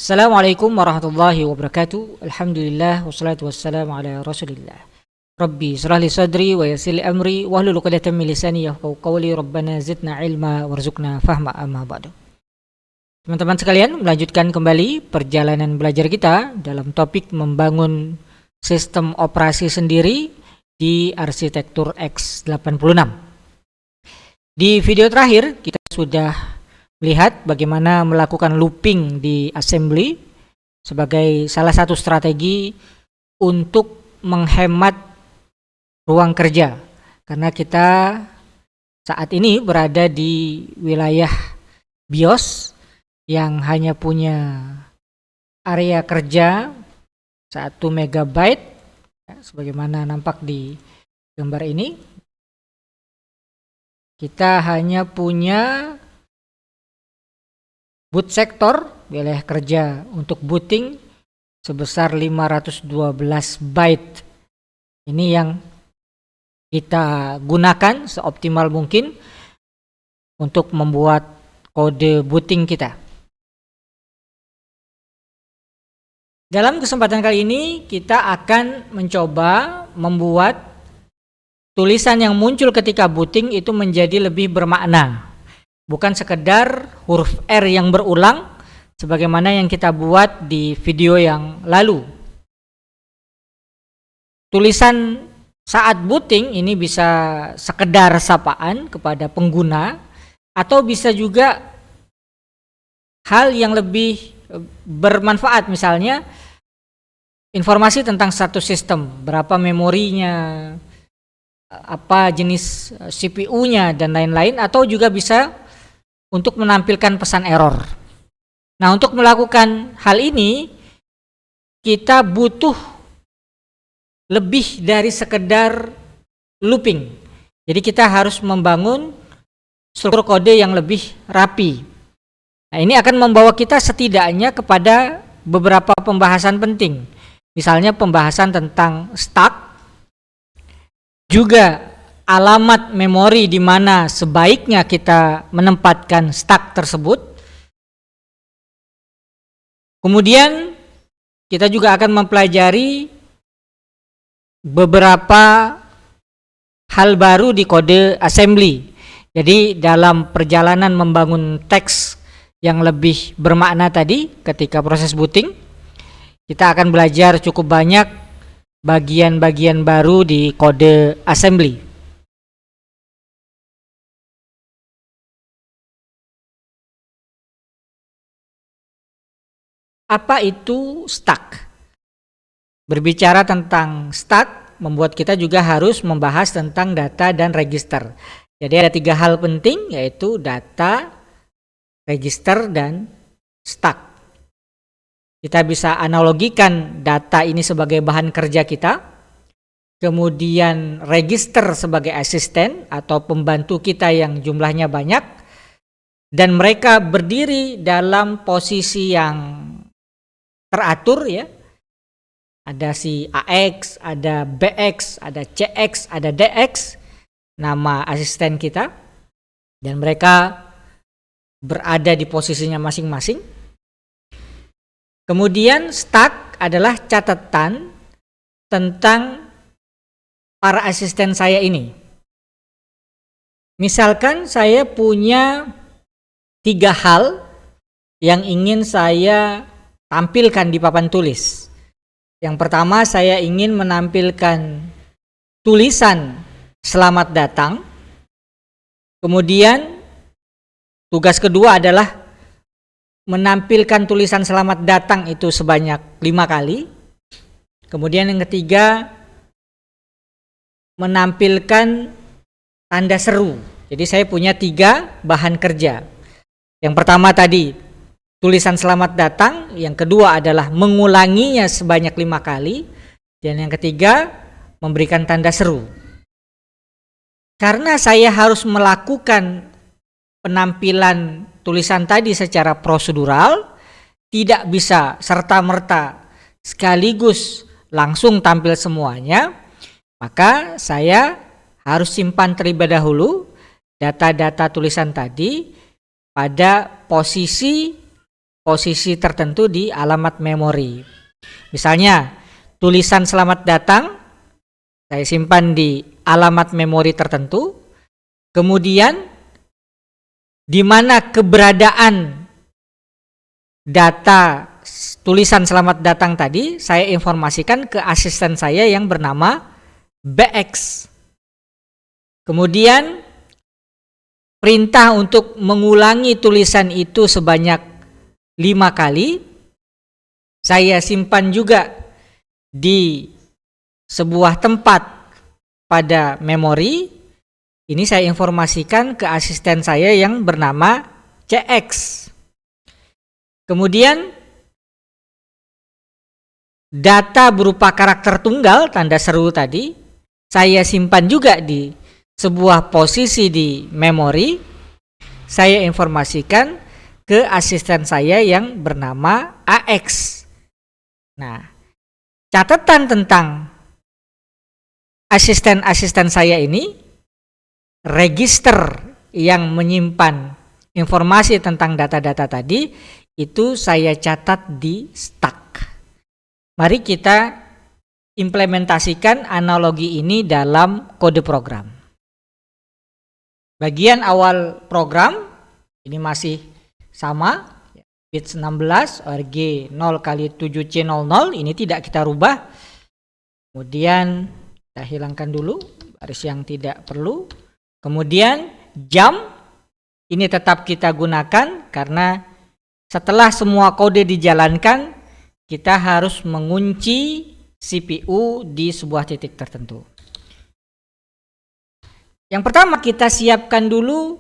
Assalamualaikum warahmatullahi wabarakatuh. Alhamdulillah wassalatu wassalamu ala Rasulillah. Rabbi shrah li sadri wa yassir li amri wahlul 'uqdatam min lisani yafqahu qawli. Rabbana zidna ilma warzuqna fahma amma ba'du. Teman-teman sekalian, melanjutkan kembali perjalanan belajar kita dalam topik membangun sistem operasi sendiri di arsitektur x86. Di video terakhir kita sudah melihat bagaimana melakukan looping di assembly sebagai salah satu strategi untuk menghemat ruang kerja, karena kita saat ini berada di wilayah BIOS yang hanya punya area kerja 1 MB sebagaimana nampak di gambar ini. Kita hanya punya boot sektor, wilayah kerja untuk booting sebesar 512 byte. Ini yang kita gunakan seoptimal mungkin untuk membuat kode booting kita. Dalam kesempatan kali ini kita akan mencoba membuat tulisan yang muncul ketika booting itu menjadi lebih bermakna. Bukan sekedar huruf R yang berulang sebagaimana yang kita buat di video yang lalu. Tulisan saat booting ini bisa sekedar sapaan kepada pengguna atau bisa juga hal yang lebih bermanfaat, misalnya informasi tentang status sistem, berapa memorinya, apa jenis CPU-nya dan lain-lain, atau juga bisa untuk menampilkan pesan error. Nah, untuk melakukan hal ini kita butuh lebih dari sekedar looping. Jadi kita harus membangun struktur kode yang lebih rapi. Nah, ini akan membawa kita setidaknya kepada beberapa pembahasan penting. Misalnya pembahasan tentang stack, juga alamat memori di mana sebaiknya kita menempatkan stack tersebut. Kemudian kita juga akan mempelajari beberapa hal baru di kode assembly. Jadi dalam perjalanan membangun teks yang lebih bermakna tadi ketika proses booting, kita akan belajar cukup banyak bagian-bagian baru di kode assembly. Apa itu stack? Berbicara tentang stack membuat kita juga harus membahas tentang data dan register. Jadi ada 3 hal penting, yaitu data, register, dan stack. Kita bisa analogikan data ini sebagai bahan kerja kita, kemudian register sebagai asisten atau pembantu kita yang jumlahnya banyak, dan mereka berdiri dalam posisi yang teratur, ya. Ada si AX, ada BX, ada CX, ada DX, nama asisten kita, dan mereka berada di posisinya masing-masing. Kemudian stack adalah catatan tentang para asisten saya ini. Misalkan saya punya 3 hal yang ingin saya tampilkan di papan tulis. Yang pertama, saya ingin menampilkan tulisan selamat datang. Kemudian tugas kedua adalah menampilkan tulisan selamat datang itu sebanyak 5 kali. Kemudian yang ketiga, menampilkan tanda seru. Jadi saya punya 3 bahan kerja. Yang pertama tadi tulisan selamat datang, yang kedua adalah mengulanginya sebanyak 5 kali, dan yang ketiga memberikan tanda seru. Karena saya harus melakukan penampilan tulisan tadi secara prosedural, tidak bisa serta-merta sekaligus langsung tampil semuanya, maka saya harus simpan terlebih dahulu data-data tulisan tadi pada posisi posisi tertentu di alamat memori. Misalnya, tulisan selamat datang saya simpan di alamat memori tertentu. Kemudian di mana keberadaan data tulisan selamat datang tadi saya informasikan ke asisten saya yang bernama BX. Kemudian perintah untuk mengulangi tulisan itu sebanyak 5 kali saya simpan juga di sebuah tempat pada memori. Ini saya informasikan ke asisten saya yang bernama CX. Kemudian data berupa karakter tunggal tanda seru tadi saya simpan juga di sebuah posisi di memori. Saya informasikan ke asisten saya yang bernama AX. Nah, catatan tentang asisten-asisten saya ini, register yang menyimpan informasi tentang data-data tadi, itu saya catat di stack. Mari kita implementasikan analogi ini dalam kode program. Bagian awal program, ini masih sama, bit 16, ORG 0x7C00, ini tidak kita rubah. Kemudian kita hilangkan dulu baris yang tidak perlu. Kemudian jam, ini tetap kita gunakan karena setelah semua kode dijalankan, kita harus mengunci CPU di sebuah titik tertentu. Yang pertama kita siapkan dulu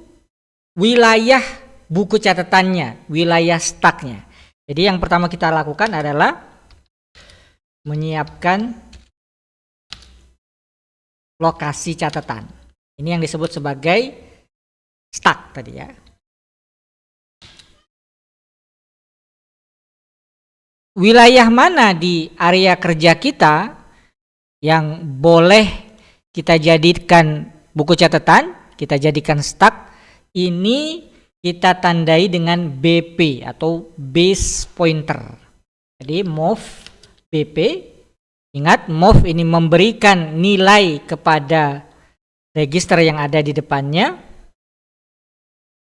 wilayah buku catatannya, wilayah stacknya. Jadi yang pertama kita lakukan adalah menyiapkan lokasi catatan. Ini yang disebut sebagai stack tadi ya. Wilayah mana di area kerja kita yang boleh kita jadikan buku catatan, kita jadikan stack, ini kita tandai dengan BP atau base pointer. Jadi move BP, ingat move ini memberikan nilai kepada register yang ada di depannya.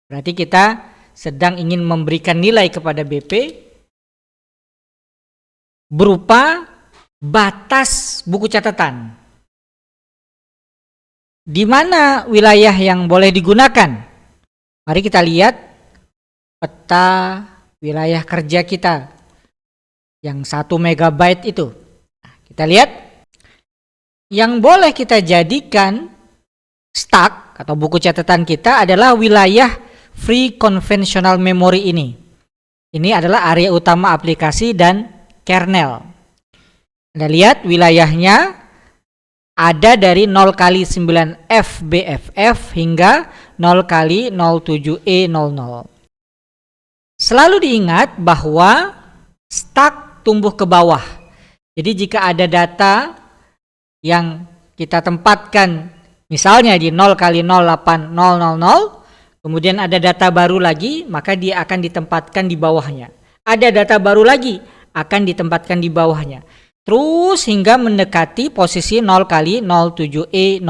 Berarti kita sedang ingin memberikan nilai kepada BP berupa batas buku catatan. Di mana wilayah yang boleh digunakan? Mari kita lihat peta wilayah kerja kita yang 1 MB itu. Nah, kita lihat yang boleh kita jadikan stack atau buku catatan kita adalah wilayah free conventional memory ini. Ini adalah area utama aplikasi dan kernel. Anda lihat wilayahnya ada dari 0x9FBFF hingga 0x07E00. Selalu diingat bahwa stack tumbuh ke bawah. Jadi jika ada data yang kita tempatkan misalnya di 0x08000, kemudian ada data baru lagi, maka dia akan ditempatkan di bawahnya. Ada data baru lagi, akan ditempatkan di bawahnya. Terus hingga mendekati posisi 0x07E00.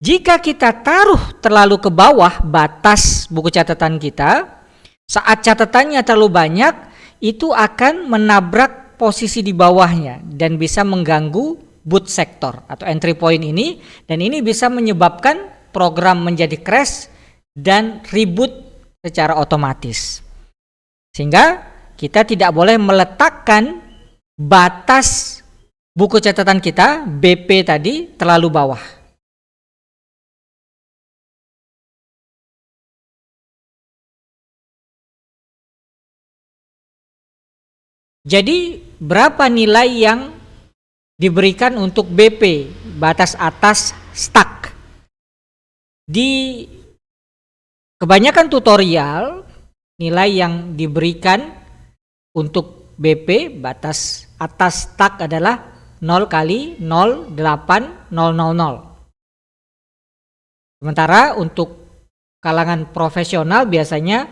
Jika kita taruh terlalu ke bawah batas buku catatan kita, saat catatannya terlalu banyak, itu akan menabrak posisi di bawahnya dan bisa mengganggu boot sector atau entry point ini, dan ini bisa menyebabkan program menjadi crash dan reboot secara otomatis. Sehingga kita tidak boleh meletakkan batas buku catatan kita, BP tadi, terlalu bawah. Jadi berapa nilai yang diberikan untuk BP, batas atas stack? Di kebanyakan tutorial, nilai yang diberikan untuk BP, batas atas stack adalah 0x08000. Sementara untuk kalangan profesional biasanya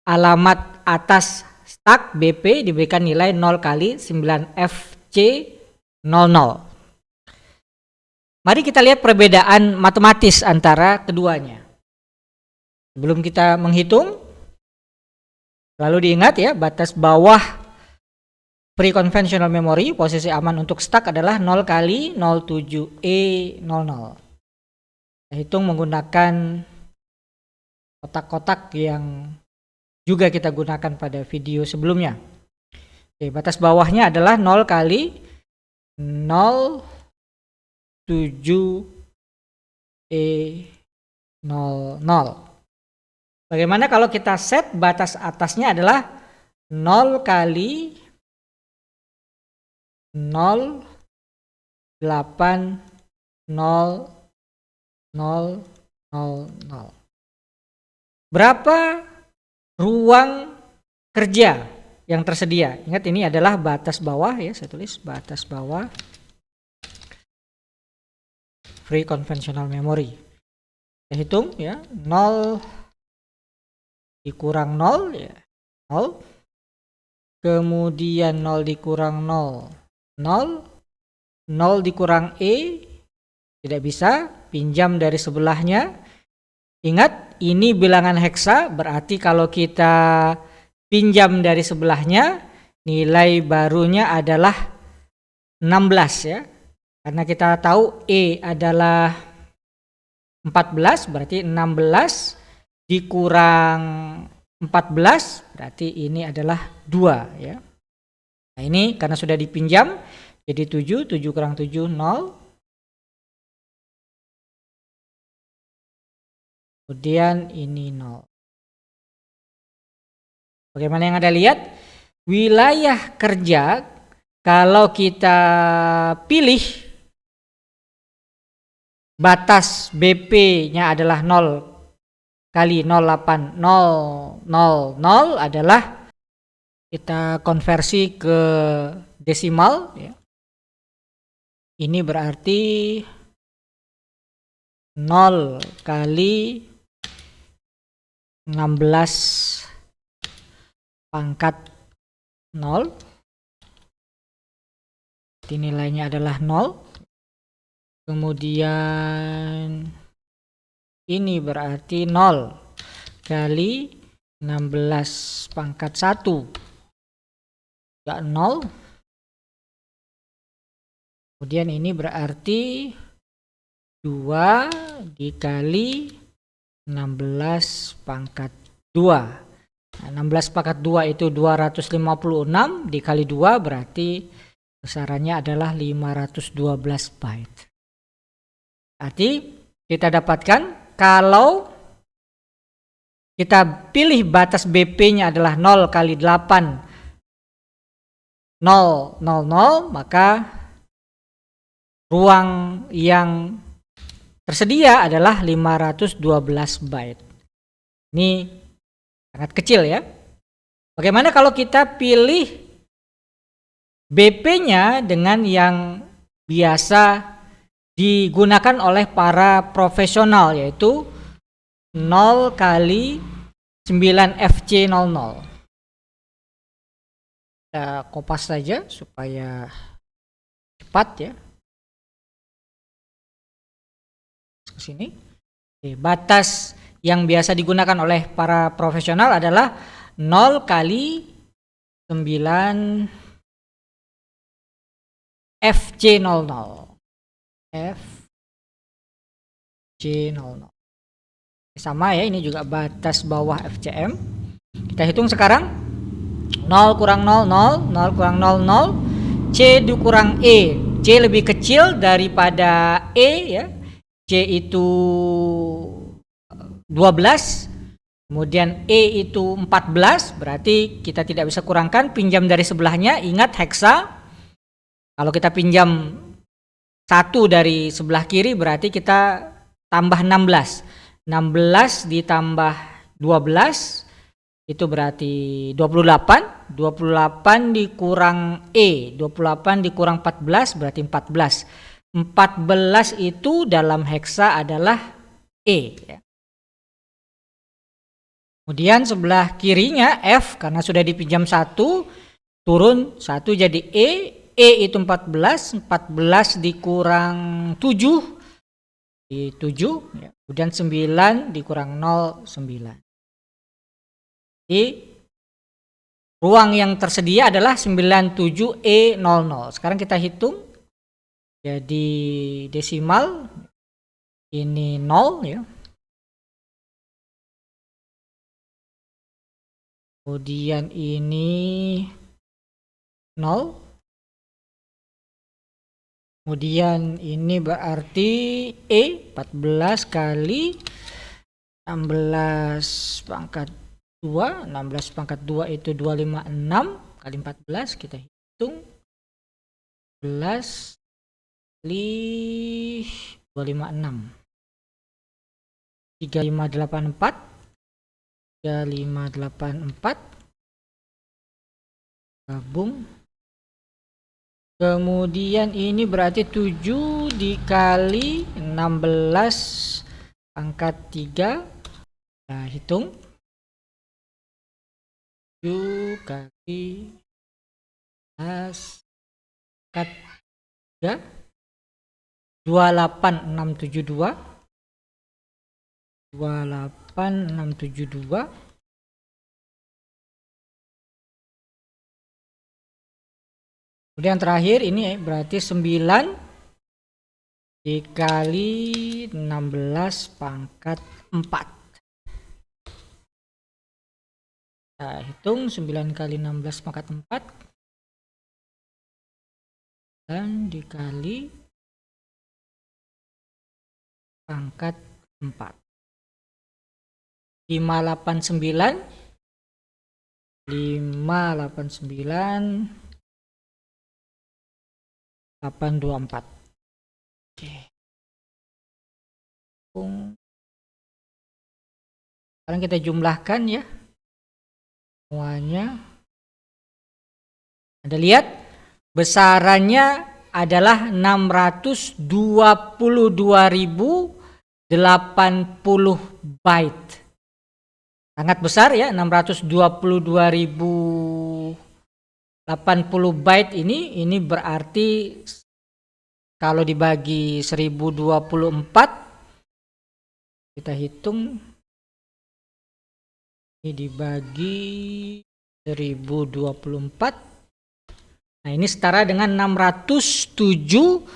alamat atas stuck BP diberikan nilai 0 kali 9FC00. Mari kita lihat perbedaan matematis antara keduanya. Sebelum kita menghitung, lalu diingat ya, batas bawah free conventional memory, posisi aman untuk stuck adalah 0 kali 07E00. Kita hitung menggunakan kotak-kotak yang juga kita gunakan pada video sebelumnya. Oke, batas bawahnya adalah 0 kali 07E00. Bagaimana kalau kita set batas atasnya adalah 0 kali 08000. Berapa ruang kerja yang tersedia? Ingat ini adalah batas bawah ya, saya tulis batas bawah free conventional memory. Kita hitung ya, 0 dikurang 0 ya, 0. Kemudian 0 dikurang 0, 0. 0 dikurang E, tidak bisa, pinjam dari sebelahnya. Ingat, ini bilangan heksa, berarti kalau kita pinjam dari sebelahnya, nilai barunya adalah 16 ya. Karena kita tahu E adalah 14, berarti 16 dikurang 14, berarti ini adalah 2 ya. Nah ini karena sudah dipinjam, jadi 7, 7 kurang 7, 0. Kemudian ini 0. Bagaimana yang Anda lihat? Wilayah kerja kalau kita pilih batas BP-nya adalah 0 kali 08000 adalah, kita konversi ke desimal ya. Ini berarti 0 kali 16 pangkat 0. Jadi nilainya adalah 0. Kemudian ini berarti 0 kali 16 pangkat 1. Juga 0. Kemudian ini berarti 2 dikali 16 pangkat 2. Nah, 16 pangkat 2 itu 256 dikali 2 berarti besarannya adalah 512 byte. Berarti kita dapatkan kalau kita pilih batas BP-nya adalah 0 kali 8000, maka ruang yang tersedia adalah 512 byte. Ini sangat kecil ya. Bagaimana kalau kita pilih BP-nya dengan yang biasa digunakan oleh para profesional, yaitu 0 kali 9FC00. Kita kopas saja supaya cepat ya. Ke sini. Batas yang biasa digunakan oleh para profesional adalah 0 kali 9 FC00. FC00. Sama ya, ini juga batas bawah FCM. Kita hitung sekarang. 0 kurang 0, 0. 0 kurang 0, 0. C dikurang E. C lebih kecil daripada E ya. C itu 12. Kemudian E itu 14. Berarti kita tidak bisa kurangkan. Pinjam dari sebelahnya. Ingat heksa. Kalau kita pinjam 1 dari sebelah kiri berarti kita tambah 16. 16 ditambah 12 itu berarti 28. 28 dikurang E, 28 dikurang 14 berarti 14. 14 itu dalam heksa adalah E ya. Kemudian sebelah kirinya F karena sudah dipinjam 1, turun 1 jadi E itu 14 dikurang 7, di 7, ya. Kemudian 9 dikurang 0, 9. Jadi ruang yang tersedia adalah 97E00. Sekarang kita hitung, jadi desimal, ini 0 ya. Kemudian ini 0. Kemudian ini berarti E 14 kali 16 pangkat 2. 16 pangkat 2 itu 256 kali 14. Kita hitung 14 kali 256. 3584. 3584. Gabung. Kemudian ini berarti 7 dikali 16 pangkat 3. Nah, hitung. 7 kali 16 pangkat 3. 28672. 28672. Kemudian terakhir ini berarti 9 dikali 16 pangkat 4. Nah, hitung 9 kali 16 pangkat 4 dan dikali pangkat 4. 589 824. Oke. Sekarang kita jumlahkan ya semuanya. Anda lihat besarannya adalah 622.080 byte. Sangat besar ya, 622.080 byte ini berarti kalau dibagi 1024 kita hitung ini dibagi 1024. Nah, ini setara dengan 607,5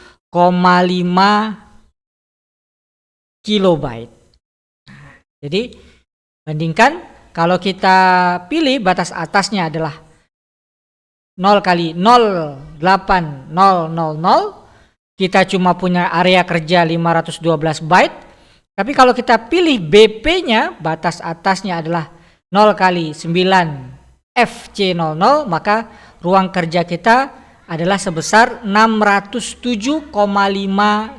kilobyte. Nah, jadi bandingkan kalau kita pilih batas atasnya adalah 0 kali 08000, kita cuma punya area kerja 512 byte. Tapi kalau kita pilih BP-nya, batas atasnya adalah 0 kali 9 FC00, maka ruang kerja kita adalah sebesar 607,5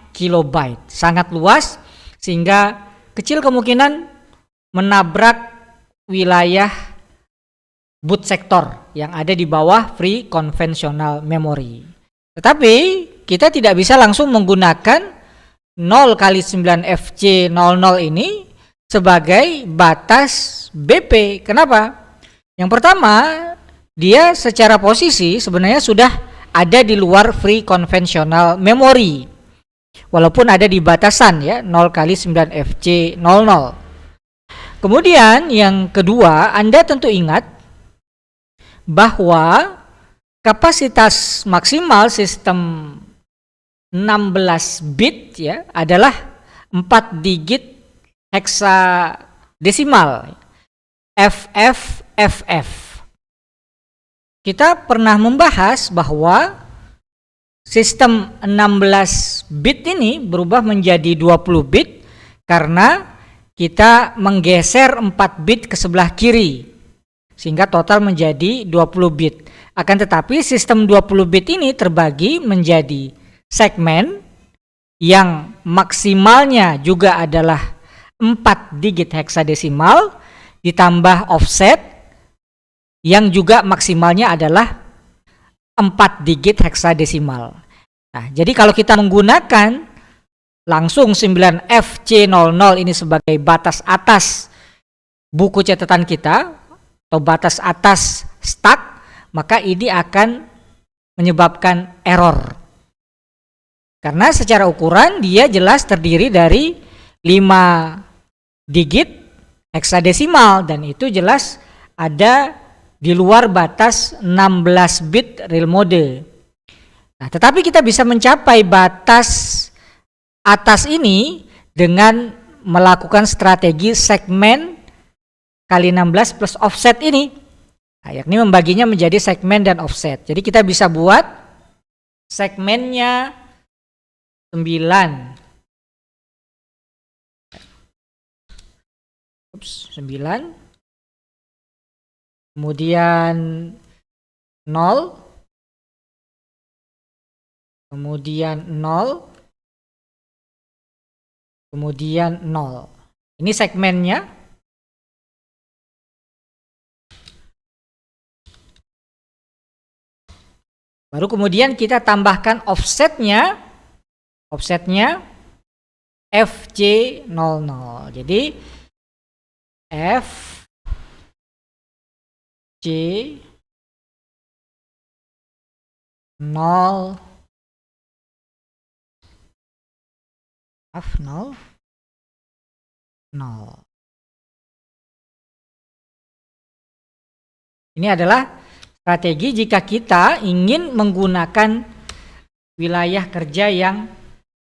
kilobyte. Sangat luas sehingga kecil kemungkinan menabrak wilayah boot sector yang ada di bawah free conventional memory. Tetapi kita tidak bisa langsung menggunakan 0 kali 9 FC00 ini sebagai batas BP. Kenapa? Yang pertama, dia secara posisi sebenarnya sudah ada di luar free conventional memory. Walaupun ada di batasan ya 0 kali 9 FC00. Kemudian yang kedua, Anda tentu ingat bahwa kapasitas maksimal sistem 16 bit ya adalah 4 digit heksadesimal FFFF. Kita pernah membahas bahwa sistem 16 bit ini berubah menjadi 20 bit karena kita menggeser 4 bit ke sebelah kiri sehingga total menjadi 20 bit. Akan tetapi sistem 20 bit ini terbagi menjadi segmen yang maksimalnya juga adalah 4 digit heksadesimal ditambah offset yang juga maksimalnya adalah 4 digit heksadesimal. Nah, jadi kalau kita menggunakan langsung 9FC00 ini sebagai batas atas buku catatan kita atau batas atas stuck, maka ini akan menyebabkan error. Karena secara ukuran dia jelas terdiri dari 5 digit heksadesimal dan itu jelas ada di luar batas 16 bit real mode. Nah, tetapi kita bisa mencapai batas atas ini dengan melakukan strategi segmen kali 16 plus offset ini. Nah, yakni membaginya menjadi segmen dan offset. Jadi kita bisa buat segmennya 9. Ups, 9. Kemudian 0. Kemudian 0. Kemudian 0. Ini segmennya. Baru kemudian kita tambahkan offsetnya. Offsetnya FC00. Jadi FC0 0. Ini adalah strategi jika kita ingin menggunakan wilayah kerja yang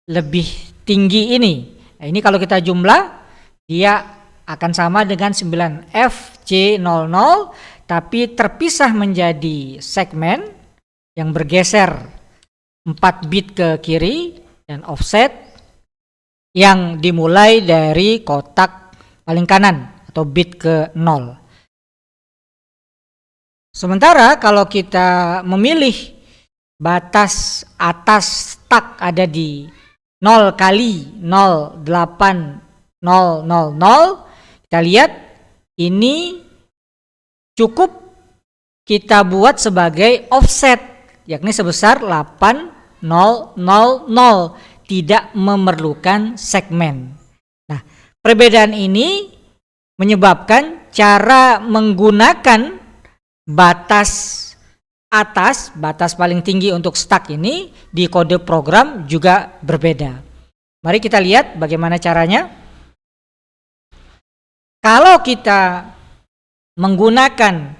lebih tinggi ini. Nah, ini kalau kita jumlah dia akan sama dengan 9 FC00 tapi terpisah menjadi segmen yang bergeser 4 bit ke kiri dan offset yang dimulai dari kotak paling kanan atau bit ke 0. Sementara kalau kita memilih batas atas stuck ada di 0 kali 08000, kita lihat ini cukup kita buat sebagai offset yakni sebesar 8000, tidak memerlukan segmen. Nah, perbedaan ini menyebabkan cara menggunakan batas atas, batas paling tinggi untuk stuck ini di kode program juga berbeda. Mari kita lihat bagaimana caranya. Kalau kita menggunakan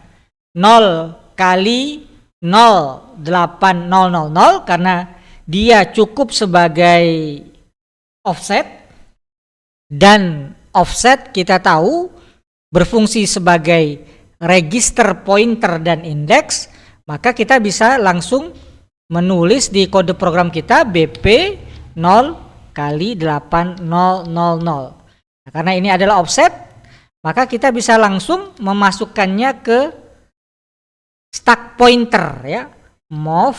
0 kali 08000 karena dia cukup sebagai offset dan offset kita tahu berfungsi sebagai register pointer dan indeks, maka kita bisa langsung menulis di kode program kita BP 0 kali 8000. Nah, karena ini adalah offset, maka kita bisa langsung memasukkannya ke stack pointer ya, mov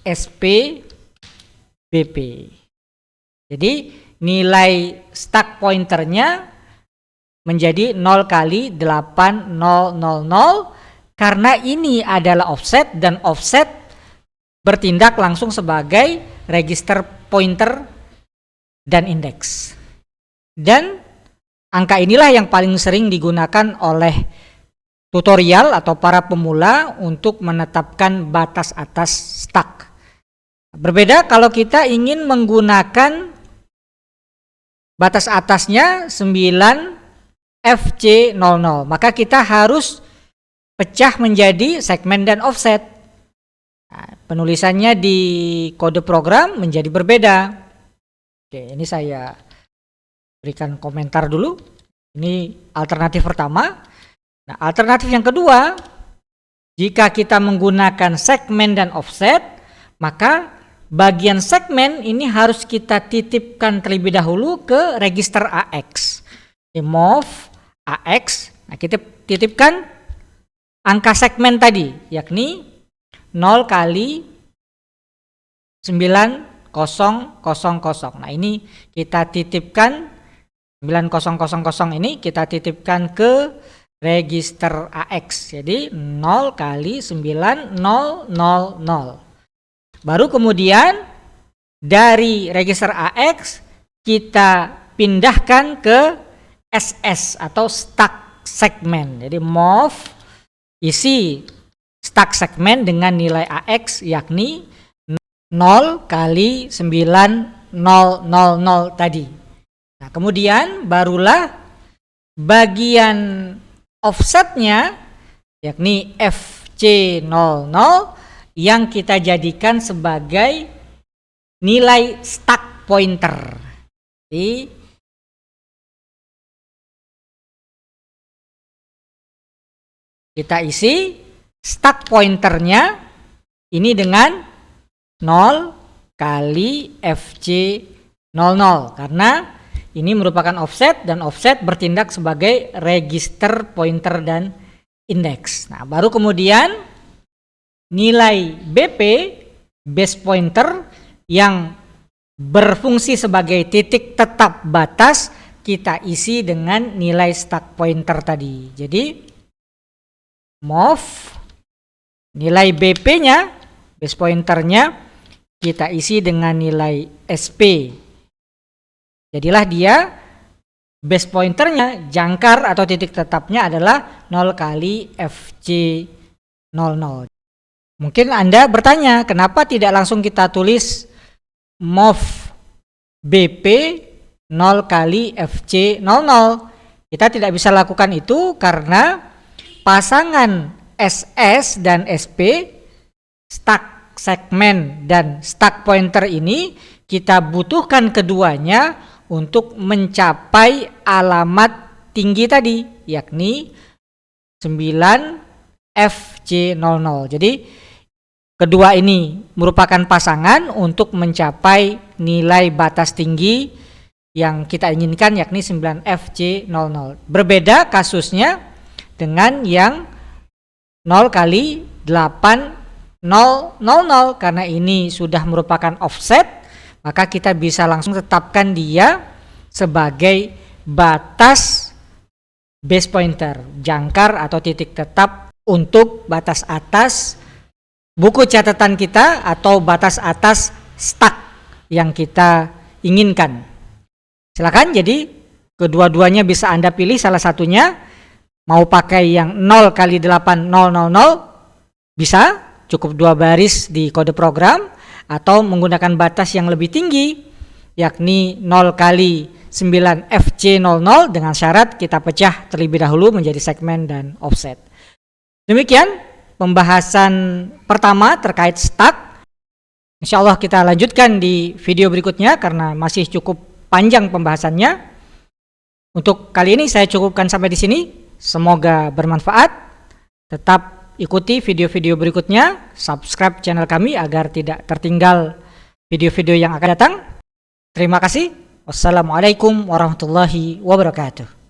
SP BP. Jadi nilai stack pointernya menjadi 0 kali 8000 karena ini adalah offset dan offset bertindak langsung sebagai register pointer dan indeks. Dan angka inilah yang paling sering digunakan oleh tutorial atau para pemula untuk menetapkan batas atas stuck. Berbeda kalau kita ingin menggunakan batas atasnya 9 FC00, maka kita harus pecah menjadi segmen dan offset. Nah, penulisannya di kode program menjadi berbeda. Oke, ini saya berikan komentar dulu. Ini alternatif pertama. Nah, alternatif yang kedua, jika kita menggunakan segmen dan offset, maka bagian segmen ini harus kita titipkan terlebih dahulu ke register AX. Mov AX. Nah, kita titipkan angka segmen tadi, yakni 0 kali 9000. Nah, ini kita titipkan 9000 ini kita titipkan ke register AX. Jadi 0 kali 9000. Baru kemudian dari register AX kita pindahkan ke SS atau stuck segment. Jadi move isi stuck segment dengan nilai AX yakni 0 kali 9000 tadi. Nah, kemudian barulah bagian offsetnya yakni FC00 yang kita jadikan sebagai nilai stuck pointer. Jadi kita isi stuck pointernya ini dengan 0 kali FC00 karena ini merupakan offset dan offset bertindak sebagai register pointer dan indeks. Nah, baru kemudian nilai BP base pointer yang berfungsi sebagai titik tetap batas kita isi dengan nilai stuck pointer tadi. Jadi move nilai BP-nya base pointernya kita isi dengan nilai SP. Jadilah dia base pointernya jangkar atau titik tetapnya adalah 0 kali FC00. Mungkin Anda bertanya, kenapa tidak langsung kita tulis move BP 0 kali FC00? Kita tidak bisa lakukan itu karena pasangan SS dan SP, stuck segment dan stuck pointer ini kita butuhkan keduanya untuk mencapai alamat tinggi tadi yakni 9FC00. Jadi kedua ini merupakan pasangan untuk mencapai nilai batas tinggi yang kita inginkan yakni 9FC00. Berbeda kasusnya dengan yang 0 kali 8000 karena ini sudah merupakan offset, maka kita bisa langsung tetapkan dia sebagai batas base pointer, jangkar atau titik tetap untuk batas atas buku catatan kita atau batas atas stuck yang kita inginkan. Silakan, jadi kedua-duanya bisa Anda pilih salah satunya. Mau pakai yang 0 kali 8000 bisa, cukup 2 baris di kode program, atau menggunakan batas yang lebih tinggi yakni 0 kali 9FC00 dengan syarat kita pecah terlebih dahulu menjadi segmen dan offset. Demikian pembahasan pertama terkait stuck. Insya Allah kita lanjutkan di video berikutnya karena masih cukup panjang pembahasannya. Untuk kali ini saya cukupkan sampai di sini. Semoga bermanfaat. Tetap ikuti video-video berikutnya. Subscribe channel kami agar tidak tertinggal video-video yang akan datang. Terima kasih. Wassalamualaikum warahmatullahi wabarakatuh.